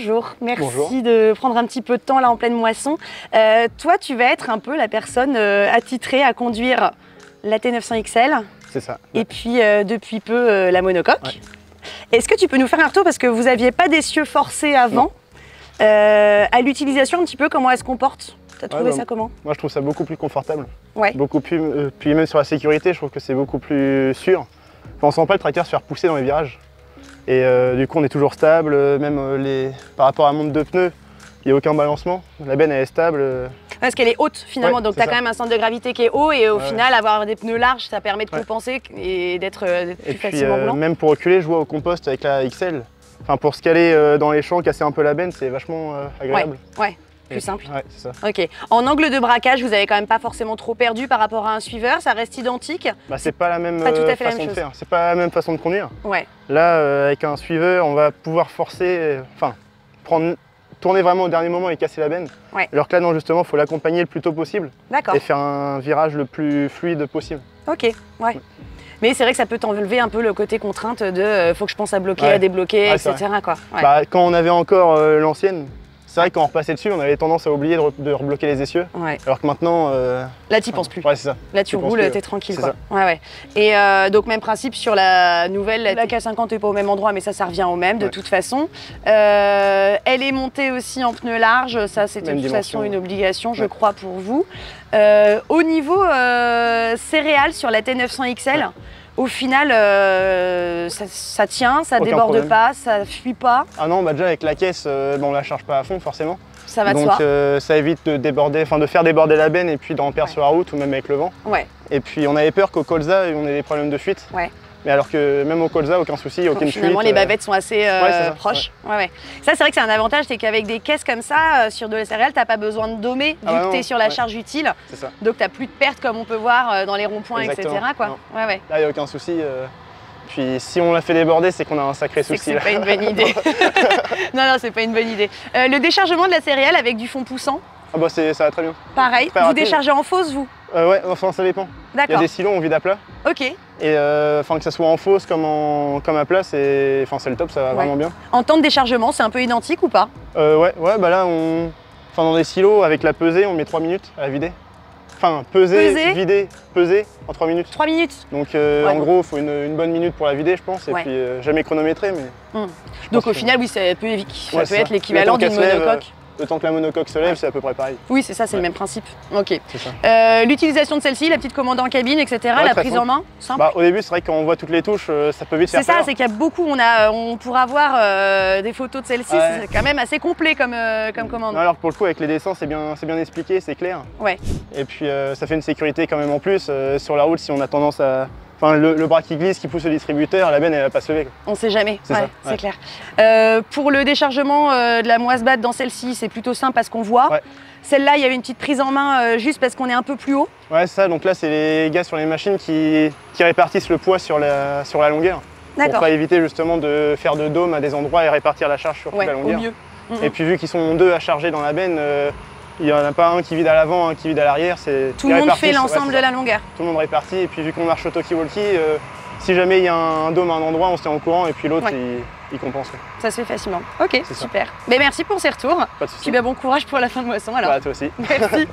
bonjour. Merci Bonjour. de prendre un petit peu de temps là en pleine moisson. Toi, tu vas être un peu la personne attitrée à conduire la T900 XL. C'est ça. Et puis depuis peu la monocoque. Ouais. Est-ce que tu peux nous faire un retour parce que vous n'aviez pas d'essieu forcé avant à l'utilisation un petit peu, comment elle se comporte? Tu as trouvé ça comment? Moi je trouve ça beaucoup plus confortable. Ouais. Beaucoup plus, puis même sur la sécurité, je trouve que c'est beaucoup plus sûr. Enfin, on sent pas le tracteur se faire pousser dans les virages. Et du coup on est toujours stable, même par rapport à un nombre de pneus, il n'y a aucun balancement. La benne elle est stable. Parce qu'elle est haute finalement, Ouais, donc tu as quand même un centre de gravité qui est haut et au final avoir des pneus larges ça permet de compenser et d'être plus facilement roulant. Même pour reculer, je vois au compost avec la XL, enfin, pour se caler dans les champs, casser un peu la benne, c'est vachement agréable. Ouais. Plus simple. Ouais, c'est ça. Ok. En angle de braquage, vous avez quand même pas forcément trop perdu par rapport à un suiveur, ça reste identique? Bah, c'est pas la même Pas tout à fait la façon même de chose. faire, c'est pas la même façon de conduire. Ouais. Là, avec un suiveur, on va pouvoir forcer, tourner vraiment au dernier moment et casser la benne. Ouais. Alors que là, non, justement, il faut l'accompagner le plus tôt possible D'accord. et faire un virage le plus fluide possible. Ok, ouais. Mais c'est vrai que ça peut t'enlever un peu le côté contrainte de faut que je pense à bloquer, à débloquer, etc. Quoi. Ouais. Bah, quand on avait encore l'ancienne, c'est vrai que quand on repassait dessus, on avait tendance à oublier de rebloquer les essieux. Ouais. Alors que maintenant. Là, tu penses plus. Ouais, c'est ça. Là, tu roules, t'es tranquille. C'est Quoi. ça. Ouais, ouais. Et donc, même principe sur la nouvelle, la K50 n'est pas au même endroit, mais ça revient au même de toute façon. Elle est montée aussi en pneus larges, ça c'était de toute façon une obligation, je crois, pour vous. Au niveau céréales sur la T900 XL, au final, ça tient, ça déborde pas, ça fuit pas. Ah non, bah déjà avec la caisse, on la charge pas à fond forcément. Ça va de donc soi. ça évite de déborder, de faire déborder la benne et puis d'en perdre sur la route ou même avec le vent. Ouais. Et puis on avait peur qu'au colza on ait des problèmes de fuite. Ouais. Mais alors que même au colza, aucun souci, aucune fuite. Finalement, les bavettes sont assez proches. Ouais. Ouais. Ça, c'est vrai que c'est un avantage, c'est qu'avec des caisses comme ça, sur de la céréale, tu n'as pas besoin de dommer, vu que tu es sur la charge utile. C'est ça. Donc, tu n'as plus de pertes comme on peut voir dans les ronds-points, etc. Quoi. Ouais, ouais. Là, il n'y a aucun souci. Puis si on la fait déborder, c'est qu'on a un sacré souci. C'est pas une bonne idée. Non, c'est pas une bonne idée. Le déchargement de la céréale avec du fond poussant? Ah bah ça va très bien. Pareil. Vous déchargez en fosse, vous? Ouais, enfin ça dépend. Il y a des silos, on vide à plat. Ok. Et que ça soit en fosse comme à plat, c'est le top, ça va vraiment bien. En temps de déchargement, c'est un peu identique ou pas? Ouais, bah là, dans des silos, avec la pesée, on met 3 minutes à la vider. Enfin, peser, vider, peser en 3 minutes. 3 minutes. Donc en gros, il faut une bonne minute pour la vider, je pense. Et puis jamais chronométré, mais. Donc au final, oui, ça peut être l'équivalent d'une monocoque. Le temps que la monocoque se lève, c'est à peu près pareil. Oui, c'est ça, c'est le même principe. Ok. Ça. L'utilisation de celle-ci, la petite commande en cabine, etc., la prise en main, simple. Bah, au début, c'est vrai que quand on voit toutes les touches, ça peut vite faire peur. C'est ça, c'est qu'il y a beaucoup. On pourra voir des photos de celle-ci, c'est quand même assez complet comme commande. Non, alors pour le coup, avec les dessins, c'est bien expliqué, c'est clair. Ouais. Et puis ça fait une sécurité quand même en plus. Sur la route, si on a tendance à. Enfin, le bras qui glisse, qui pousse le distributeur, la benne elle va pas se lever. On sait jamais, c'est clair. Pour le déchargement de la moisse-batte dans celle-ci, c'est plutôt simple parce qu'on voit. Ouais. Celle-là, il y avait une petite prise en main juste parce qu'on est un peu plus haut. Ouais, c'est ça. Donc là, c'est les gars sur les machines qui répartissent le poids sur la longueur. Pour pas éviter justement de faire de dôme à des endroits et répartir la charge sur toute la longueur. Au mieux. Et puis vu qu'ils sont deux à charger dans la benne, il n'y en a pas un qui vide à l'avant, un qui vide à l'arrière. Tout le monde fait l'ensemble de la longueur. Tout le monde répartit. Et puis vu qu'on marche au talkie-walkie, si jamais il y a un dôme à un endroit, on se tient au courant et puis l'autre il compense. Ça se fait facilement. Ok, super. Mais merci pour ces retours. Pas de soucis. Puis bon courage pour la fin de moisson alors. Toi aussi. Merci.